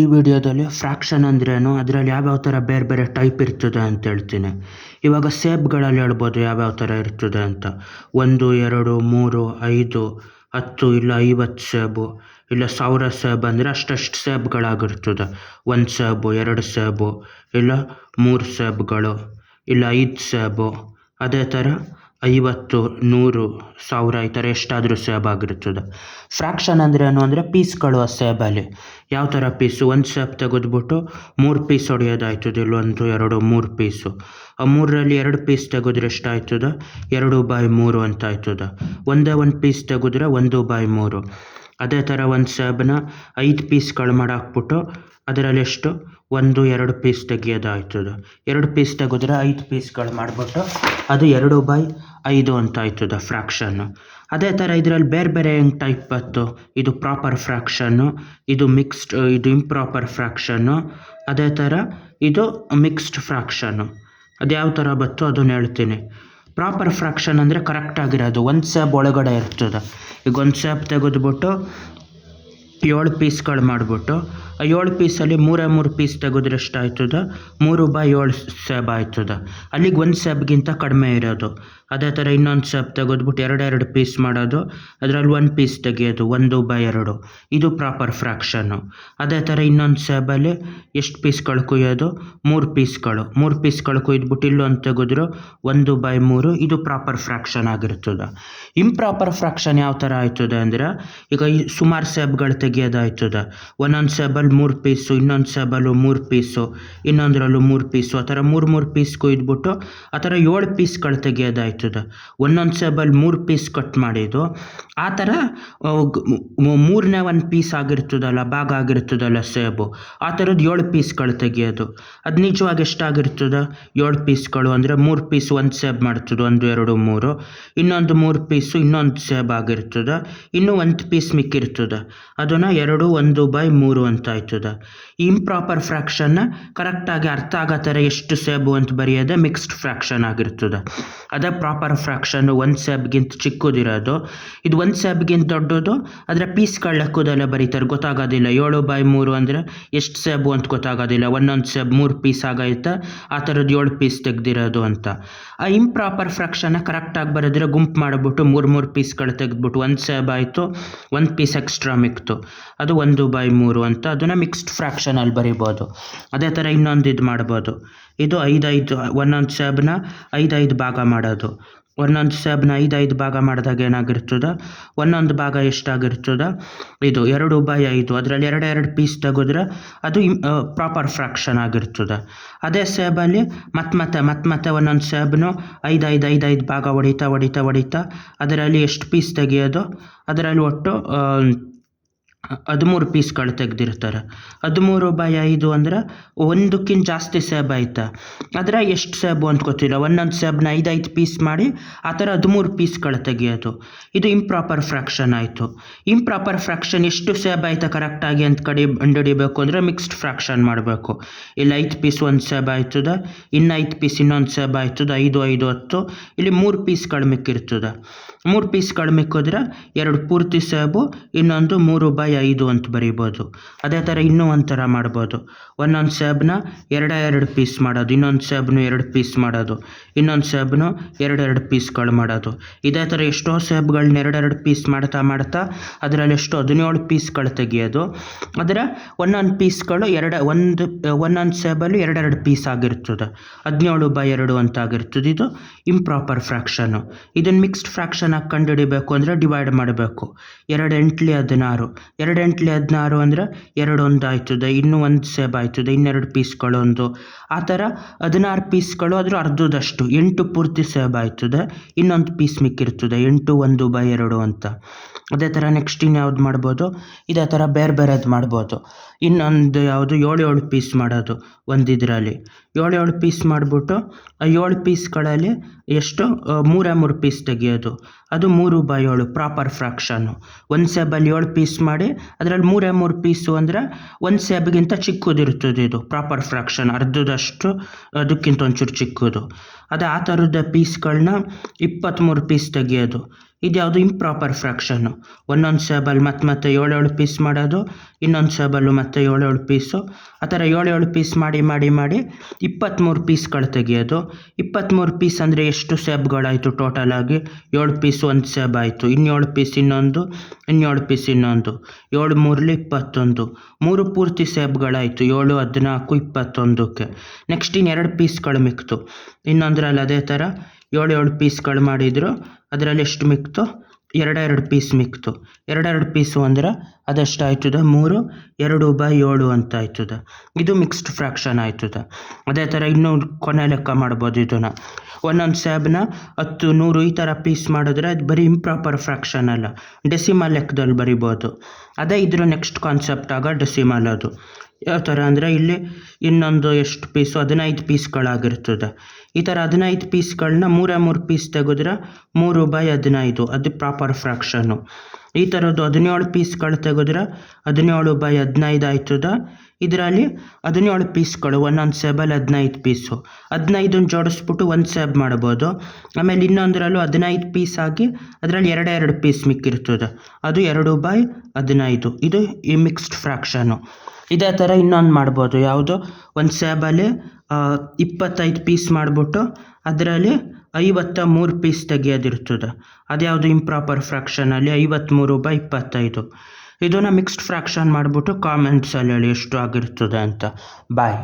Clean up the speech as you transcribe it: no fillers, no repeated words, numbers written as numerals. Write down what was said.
ಈ ವಿಡಿಯೋದಲ್ಲಿ ಫ್ರ್ಯಾಕ್ಷನ್ ಅಂದ್ರೇನು, ಅದರಲ್ಲಿ ಯಾವ್ಯಾವ ಥರ ಬೇರೆ ಬೇರೆ ಟೈಪ್ ಇರ್ತದೆ ಅಂತ ಹೇಳ್ತೀನಿ. ಇವಾಗ ಸೇಬ್ಗಳಲ್ಲಿ ಹೇಳ್ಬೋದು ಯಾವ್ಯಾವ ಥರ ಇರ್ತದೆ ಅಂತ. 1, 2, 3, 5, 10 ಇಲ್ಲ 50 ಸೇಬು, ಇಲ್ಲ 1000 ಸೇಬು ಅಂದರೆ ಅಷ್ಟಷ್ಟು ಸೇಬುಗಳಾಗಿರ್ತದೆ. 1 ಸೇಬು, 2 ಸೇಬು, ಇಲ್ಲ 3 ಸೇಬುಗಳು, ಇಲ್ಲ 5 ಸೇಬು. ಅದೇ ಥರ 50, 100, 1000 ಈ ಥರ ಎಷ್ಟಾದರೂ ಸೇಬಾಗಿರ್ತದೆ. ಫ್ರ್ಯಾಕ್ಷನ್ ಅಂದ್ರೇನು ಅಂದರೆ ಪೀಸ್ಗಳು ಆ ಸೇಬಲ್ಲಿ. ಯಾವ ಥರ ಪೀಸು, 1 ಸೇಬ್ ತೆಗೆದ್ಬಿಟ್ಟು 3 ಪೀಸ್ ಹೊಡೆಯೋದಾಯ್ತದೆ. ಇಲ್ಲಿ 1, 2, 3 ಪೀಸು. ಆ 3ರಲ್ಲಿ 2 ಪೀಸ್ ತೆಗೆದ್ರೆ ಎಷ್ಟಾಯ್ತದೆ, 2/3 ಅಂತ ಆಯ್ತದೆ. ಒಂದೇ 1 ಪೀಸ್ ತೆಗೆದ್ರೆ 1/3. ಅದೇ ಥರ 1 ಸೇಬನ್ನ 5 ಪೀಸ್ಗಳು ಮಾಡಾಕ್ಬಿಟ್ಟು ಅದರಲ್ಲಿ ಎಷ್ಟು 1, 2 ಪೀಸ್ ತೆಗಿಯೋದಾಯ್ತದೆ. 2 ಪೀಸ್ ತೆಗೆದ್ರೆ 5 ಪೀಸ್ಗಳು ಮಾಡಿಬಿಟ್ಟು ಅದು 2/5 ಅಂತ ಆಯ್ತದೆ ಫ್ರ್ಯಾಕ್ಷನ್ನು. ಅದೇ ಥರ ಇದರಲ್ಲಿ ಬೇರೆ ಬೇರೆ ಹೆಂಗೆ ಟೈಪ್ ಬತ್ತು. ಇದು ಪ್ರಾಪರ್ ಫ್ರ್ಯಾಕ್ಷನ್ನು, ಇದು ಮಿಕ್ಸ್ಡ್, ಇದು ಇಂಪ್ರಾಪರ್ ಫ್ರ್ಯಾಕ್ಷನ್ನು. ಅದೇ ಥರ ಇದು ಮಿಕ್ಸ್ಡ್ ಫ್ರ್ಯಾಕ್ಷನ್ನು. ಅದು ಯಾವ ಥರ ಬತ್ತು ಅದನ್ನು ಹೇಳ್ತೀನಿ. ಪ್ರಾಪರ್ ಫ್ರ್ಯಾಕ್ಷನ್ ಅಂದರೆ ಕರೆಕ್ಟಾಗಿರೋದು 1 ಸೇಬ್ ಒಳಗಡೆ ಇರ್ತದೆ. ಈಗ 1 ಸೇಬ್ ತೆಗೆದ್ಬಿಟ್ಟು 7 ಪೀಸ್ಗಳು ಮಾಡಿಬಿಟ್ಟು ಆ 7 ಪೀಸಲ್ಲಿ 3 ಪೀಸ್ ತೆಗೆದ್ರೆ ಎಷ್ಟಾಯ್ತದೆ, 3/7 ಸೇಬ್ ಆಯ್ತದೆ. ಅಲ್ಲಿಗೆ 1 ಸೇಬ್ಗಿಂತ ಕಡಿಮೆ ಇರೋದು. ಅದೇ ಥರ ಇನ್ನೊಂದು ಸೇಬ್ ತೆಗೆದ್ಬಿಟ್ಟು 2 ಪೀಸ್ ಮಾಡೋದು, ಅದರಲ್ಲಿ 1 ಪೀಸ್ ತೆಗಿಯೋದು 1/2. ಇದು ಪ್ರಾಪರ್ ಫ್ರ್ಯಾಕ್ಷನ್ನು. ಅದೇ ಥರ ಇನ್ನೊಂದು ಸೇಬಲ್ಲಿ ಎಷ್ಟು ಪೀಸ್ಗಳು ಕುಯ್ಯೋದು, 3 ಪೀಸ್ಗಳು ಕುಯ್ದ್ಬಿಟ್ಟು ಇಲ್ಲೊಂದು ತೆಗೆದ್ರು 1/3. ಇದು ಪ್ರಾಪರ್ ಫ್ರ್ಯಾಕ್ಷನ್ ಆಗಿರ್ತದೆ. ಇಂಪ್ರಾಪರ್ ಫ್ರ್ಯಾಕ್ಷನ್ ಯಾವ ಥರ ಆಯ್ತದೆ ಅಂದರೆ, ಈಗ ಈ ಸುಮಾರು ಸೇಬ್ಗಳು ತೆಗಿಯೋದಾಯ್ತದೆ. ಒಂದೊಂದು ಸೇಬಲ್ಲಿ 3 ಪೀಸು, ಇನ್ನೊಂದು ಸೇಬಲ್ಲೂ 3 ಪೀಸು, ಇನ್ನೊಂದರಲ್ಲೂ 3 ಪೀಸು, ಆ ಥರ 3 ಪೀಸ್ ಕುಯ್ದ್ಬಿಟ್ಟು ಆ ಥರ 7 ಪೀಸ್ಗಳು ತೆಗಿಯೋದಾಯ್ತದೆ. ಒಂದೊಂದು ಸೇಬಲ್ಲಿ 3 ಪೀಸ್ ಕಟ್ ಮಾಡಿದ್ದು, ಆ ಥರ 3ನೇ 1 ಪೀಸ್ ಆಗಿರ್ತದಲ್ಲ, ಭಾಗ ಆಗಿರ್ತದಲ್ಲ ಸೇಬು, ಆ ಥರದ್ದು 7 ಪೀಸ್ಗಳು ತೆಗಿಯೋದು. ಅದು ನಿಜವಾಗಿ ಎಷ್ಟಾಗಿರ್ತದೆ, 7 ಪೀಸ್ಗಳು ಅಂದರೆ 3 ಪೀಸ್ 1 ಸೇಬ್ ಮಾಡ್ತದೆ, 1, 2, 3. ಇನ್ನೊಂದು 3 ಪೀಸು ಇನ್ನೊಂದು ಸೇಬ್ ಆಗಿರ್ತದೆ. ಇನ್ನೂ 1 ಪೀಸ್ ಮಿಕ್ಕಿರ್ತದೆ, ಅದನ್ನು 2, 1/3 ಅಂತ ಆಯ್ತದೆ. ಈ ಇಂಪ್ರಾಪರ್ ಫ್ರ್ಯಾಕ್ಷನ್ನ ಕರೆಕ್ಟಾಗಿ ಅರ್ಥ ಆಗೋ ಥರ ಎಷ್ಟು ಸೇಬು ಅಂತ ಬರೆಯೋದೇ ಮಿಕ್ಸ್ಡ್ ಫ್ರ್ಯಾಕ್ಷನ್ ಆಗಿರ್ತದೆ. ಅದೇ ಪ್ರಾಪರ್ ಫ್ರ್ಯಾಕ್ಷನ್ನು 1 ಸೇಬ್ಗಿಂತ ಚಿಕ್ಕದಿರೋದು. ಇದು 1 ಸೇಬ್ಗಿಂತ ದೊಡ್ಡದು, ಅದರ ಪೀಸ್ಗಳ ಲೆಕ್ಕದಲ್ಲೇ ಬರೀತಾರೆ, ಗೊತ್ತಾಗೋದಿಲ್ಲ. 7/3 ಅಂದರೆ ಎಷ್ಟು ಸೇಬು ಅಂತ ಗೊತ್ತಾಗೋದಿಲ್ಲ. ಒಂದೊಂದು ಸೇಬ್ 3 ಪೀಸ್ ಆಗೈತೆ, ಆ ಥರದ್ದು 7 ಪೀಸ್ ತೆಗೆದಿರೋದು ಅಂತ. ಆ ಇಂಪ್ರಾಪರ್ ಫ್ರ್ಯಾಕ್ಷನ್ನ ಕರೆಕ್ಟಾಗಿ ಬರೆದ್ರೆ ಗುಂಪು ಮಾಡಿಬಿಟ್ಟು 3 ಪೀಸ್ಗಳು ತೆಗೆದ್ಬಿಟ್ಟು 1 ಸೇಬ್ ಆಯಿತು, 1 ಪೀಸ್ ಎಕ್ಸ್ಟ್ರಾ ಮಿಕ್ತು, ಅದು 1/3 ಅಂತ. ಅದನ್ನು ಮಿಕ್ಸ್ಡ್ ಫ್ರ್ಯಾಕ್ಷನಲ್ಲಿ ಬರಿಬೋದು. ಅದೇ ಥರ ಇನ್ನೊಂದು ಇದು ಮಾಡ್ಬೋದು. ಇದು 5 ಒಂದೊಂದು ಸೇಬನ್ನ 5 ಭಾಗ ಮಾಡೋದು. ಒಂದೊಂದು ಸೇಬನ್ನ 5 ಭಾಗ ಮಾಡಿದಾಗ ಏನಾಗಿರ್ತದೆ, ಒಂದೊಂದು ಭಾಗ ಎಷ್ಟಾಗಿರ್ತದೆ, ಇದು 2/5. ಅದರಲ್ಲಿ 2 ಪೀಸ್ ತೆಗೆದ್ರೆ ಅದು ಪ್ರಾಪರ್ ಫ್ರ್ಯಾಕ್ಷನ್ ಆಗಿರ್ತದೆ. ಅದೇ ಸೇಬಲ್ಲಿ ಮತ್ತೆ ಒಂದೊಂದು ಸೇಬನ್ನು 5 ಭಾಗ ಹೊಡಿತಾ ಅದರಲ್ಲಿ ಎಷ್ಟು ಪೀಸ್ ತೆಗಿಯೋದು, ಅದರಲ್ಲಿ ಒಟ್ಟು 13 ಪೀಸ್ಗಳು ತೆಗೆದಿರ್ತಾರೆ. 13/5 ಅಂದರೆ 1ಕ್ಕಿಂತ ಜಾಸ್ತಿ ಸೇಬ್ ಆಯ್ತಾ, ಆದರೆ ಎಷ್ಟು ಸೇಬು ಅಂತ ಗೊತ್ತಿಲ್ಲ. ಒಂದೊಂದು ಸೇಬನ್ನ 5 ಪೀಸ್ ಮಾಡಿ ಆ ಥರ 13 ಪೀಸ್ಗಳು ತೆಗಿಯೋದು. ಇದು ಇಂಪ್ರಾಪರ್ ಫ್ರ್ಯಾಕ್ಷನ್ ಆಯಿತು. ಇಂಪ್ರಾಪರ್ ಫ್ರ್ಯಾಕ್ಷನ್ ಎಷ್ಟು ಸೇಬ್ ಆಯ್ತಾ ಕರೆಕ್ಟಾಗಿ ಅಂತ ಕಂಡುಹಿಡಿಬೇಕು ಅಂದರೆ ಮಿಕ್ಸ್ಡ್ ಫ್ರ್ಯಾಕ್ಷನ್ ಮಾಡಬೇಕು. ಇಲ್ಲಿ 5 ಪೀಸ್ 1 ಸೇಬ್ ಆಯ್ತದೆ, ಇನ್ನು 5 ಪೀಸ್ ಇನ್ನೊಂದು ಸೇಬ್ ಆಯ್ತದೆ, 5, 5, 10. ಇಲ್ಲಿ 3 ಪೀಸ್ಗಳು ಮಿಕ್ಕಿರ್ತದೆ. 3 ಪೀಸ್ಗಳು ಮಿಕ್ಕಿದ್ರೆ 2 ಪೂರ್ತಿ ಸೇಬು, ಇನ್ನೊಂದು 3/5 ಅಂತ ಬರೀಬೋದು. ಅದೇ ಥರ ಇನ್ನೂ ಒಂಥರ ಮಾಡ್ಬೋದು. ಒಂದೊಂದು ಸೇಬನ್ನ 2 ಪೀಸ್ ಮಾಡೋದು, ಇನ್ನೊಂದು ಸೇಬನ್ನು 2 ಪೀಸ್ ಮಾಡೋದು, ಇನ್ನೊಂದು ಸೇಬನ್ನು 2 ಪೀಸ್ಗಳು ಮಾಡೋದು. ಇದೇ ಥರ ಎಷ್ಟೋ ಸೇಬ್ಗಳನ್ನ 2 ಪೀಸ್ ಮಾಡ್ತಾ ಅದರಲ್ಲಿ ಎಷ್ಟೋ 17 ಪೀಸ್ಗಳು ತೆಗಿಯೋದು. ಅದರ ಒಂದೊಂದು ಪೀಸ್ಗಳು ಒಂದೊಂದು ಸೇಬಲ್ಲಿ 2 ಪೀಸ್ ಆಗಿರ್ತದೆ, 17/2 ಅಂತ ಆಗಿರ್ತದೆ. ಇದು ಇಂಪ್ರಾಪರ್ ಫ್ರ್ಯಾಕ್ಷನ್ನು. ಇದನ್ನು ಮಿಕ್ಸ್ಡ್ ಫ್ರ್ಯಾಕ್ಷನ್ ಆಗಿ ಕಂಡುಹಿಡಿಬೇಕು ಅಂದರೆ ಡಿವೈಡ್ ಮಾಡಬೇಕು. 2 8 16, 2 8 16 ಅಂದರೆ 2 1 ಆಯ್ತದೆ, ಇನ್ನೂ 1 ಸೇಬ್ ಆಯ್ತದೆ, ಇನ್ನೆರಡು ಪೀಸ್ಗಳು 1. ಆ ಥರ 16 ಪೀಸ್ಗಳು ಅದ್ರ ಅರ್ಧದಷ್ಟು 8 ಪೂರ್ತಿ ಸೇಬ್ ಆಯ್ತದೆ, ಇನ್ನೊಂದು ಪೀಸ್ ಮಿಕ್ಕಿರ್ತದೆ, 8 1/2 ಅಂತ. ಅದೇ ಥರ ನೆಕ್ಸ್ಟ್ ಇನ್ಯಾವ್ದು ಮಾಡ್ಬೋದು, ಇದೇ ಥರ ಬೇರೆದು ಮಾಡ್ಬೋದು. ಇನ್ನೊಂದು ಯಾವುದು 7 ಪೀಸ್ ಮಾಡೋದು. ಒಂದಿದ್ರಲ್ಲಿ 7 ಪೀಸ್ ಮಾಡಿಬಿಟ್ಟು ಆ 7 ಪೀಸ್ಗಳಲ್ಲಿ ಎಷ್ಟು 3 ಪೀಸ್ ತೆಗಿಯೋದು, ಅದು 3/7 ಪ್ರಾಪರ್ ಫ್ರ್ಯಾಕ್ಷನ್ನು. 1 ಸೇಬಲ್ಲಿ 7 ಪೀಸ್ ಮಾಡಿ ಅದರಲ್ಲಿ 3 ಪೀಸು ಅಂದರೆ 1 ಸೇಬ್ಗಿಂತ ಚಿಕ್ಕದಿರ್ತದೆ. ಇದು ಪ್ರಾಪರ್ ಫ್ರ್ಯಾಕ್ಷನ್, ಅರ್ಧದಷ್ಟು ಅದಕ್ಕಿಂತ ಒಂಚೂರು ಚಿಕ್ಕದು. ಅದೇ ಆ ಥರದ ಪೀಸ್ಗಳನ್ನ 23 ಪೀಸ್ ತೆಗಿಯೋದು. ಇದ್ಯಾವುದು ಇಂಪ್ರಾಪರ್ ಫ್ರ್ಯಾಕ್ಷನ್ನು. ಒಂದೊಂದು ಸೇಬಲ್ಲಿ ಮತ್ತೆ 7 ಪೀಸ್ ಮಾಡೋದು, ಇನ್ನೊಂದು ಸೇಬಲ್ಲೂ ಮತ್ತೆ 7 ಪೀಸು, ಆ ಥರ 7 ಪೀಸ್ ಮಾಡಿ 23 ಪೀಸ್ಗಳು ತೆಗೆಯೋದು. 23 ಪೀಸ್ ಅಂದರೆ ಎಷ್ಟು ಸೇಬ್ಗಳಾಯಿತು ಟೋಟಲ್ ಆಗಿ? 7 ಪೀಸ್ ಒಂದು ಸೇಬ್ ಆಯಿತು, 7 ಪೀಸ್ ಇನ್ನೊಂದು, 7 ಪೀಸ್ ಇನ್ನೊಂದು, 7 3 21, 3 ಪೂರ್ತಿ ಸೇಬ್ಗಳಾಯಿತು, 7 14 21ಕ್ಕೆ. ನೆಕ್ಸ್ಟ್ ಇನ್ನು 2 ಪೀಸ್ಗಳು ಮಿಕ್ತು. ಇನ್ನೊಂದರಲ್ಲಿ ಅದೇ ಥರ 7 ಪೀಸ್ಗಳು ಮಾಡಿದರು, ಅದರಲ್ಲಿ ಎಷ್ಟು ಮಿಕ್ತು? 2 ಪೀಸ್ ಮಿಕ್ತು. 2 ಪೀಸು ಅಂದ್ರೆ ಅದೆಷ್ಟಾಯ್ತದ? 3, 2/7 ಅಂತ ಆಯ್ತದ. ಇದು ಮಿಕ್ಸ್ಡ್ ಫ್ರ್ಯಾಕ್ಷನ್ ಆಯ್ತದ. ಅದೇ ಥರ ಇನ್ನೂ ಕೊನೆ ಲೆಕ್ಕ ಮಾಡ್ಬೋದು ಇದನ್ನು. ಒಂದೊಂದು ಸೇಬನ್ನ 10, 100 ಈ ಥರ ಪೀಸ್ ಮಾಡಿದ್ರೆ ಅದು ಬರೀ ಇಂಪ್ರಾಪರ್ ಫ್ರ್ಯಾಕ್ಷನ್ ಅಲ್ಲ, ಡೆಸಿಮಲ್ ಲೆಕ್ಕದಲ್ಲಿ ಬರಿಬೋದು. ಅದೇ ಇದ್ರ ನೆಕ್ಸ್ಟ್ ಕಾನ್ಸೆಪ್ಟ್ ಆಗ ಡೆಸಿಮಲ್. ಅದು ಯಾವ ಥರ ಅಂದರೆ ಇಲ್ಲಿ ಇನ್ನೊಂದು ಎಷ್ಟು ಪೀಸು? 15 ಪೀಸ್ಗಳಾಗಿರ್ತದೆ. ಈ ಥರ 15 ಪೀಸ್ಗಳನ್ನ 3 ಪೀಸ್ ತೆಗೆದ್ರೆ 3/15, ಅದು ಪ್ರಾಪರ್ ಫ್ರ್ಯಾಕ್ಷನ್ನು. ಈ ಥರದ್ದು 17 ಪೀಸ್ಗಳು ತೆಗೆದ್ರೆ 17/15 ಆಯ್ತದ. ಇದರಲ್ಲಿ 17 ಪೀಸ್ಗಳು, ಒಂದೊಂದು ಸೇಬಲ್ಲಿ 15 ಪೀಸು, 15 ಜೋಡಿಸ್ಬಿಟ್ಟು ಒಂದು ಸೇಬ್ ಮಾಡ್ಬೋದು. ಆಮೇಲೆ ಇನ್ನೊಂದರಲ್ಲೂ 15 ಪೀಸ್ ಆಗಿ ಅದರಲ್ಲಿ 2 ಪೀಸ್ ಮಿಕ್ಕಿರ್ತದೆ, ಅದು 2/15. ಇದು ಈ ಮಿಕ್ಸ್ಡ್ ಫ್ರ್ಯಾಕ್ಷನ್ನು. ಇದೇ ಥರ ಇನ್ನೊಂದು ಮಾಡ್ಬೋದು. ಯಾವುದು? ಒಂದು ಸೇಬಲ್ಲಿ 25 ಪೀಸ್ ಮಾಡಿಬಿಟ್ಟು ಅದರಲ್ಲಿ 53 ಪೀಸ್ ತೆಗಿಯೋದಿರ್ತದೆ. ಅದ್ಯಾವುದು? ಇಂಪ್ರಾಪರ್ ಫ್ರ್ಯಾಕ್ಷನಲ್ಲಿ 53/25. ಇದನ್ನು ಮಿಕ್ಸ್ಡ್ ಫ್ರ್ಯಾಕ್ಷನ್ ಮಾಡಿಬಿಟ್ಟು ಕಾಮೆಂಟ್ಸಲ್ಲಿ ಹೇಳಿ ಎಷ್ಟು ಆಗಿರ್ತದೆ ಅಂತ. ಬಾಯ್.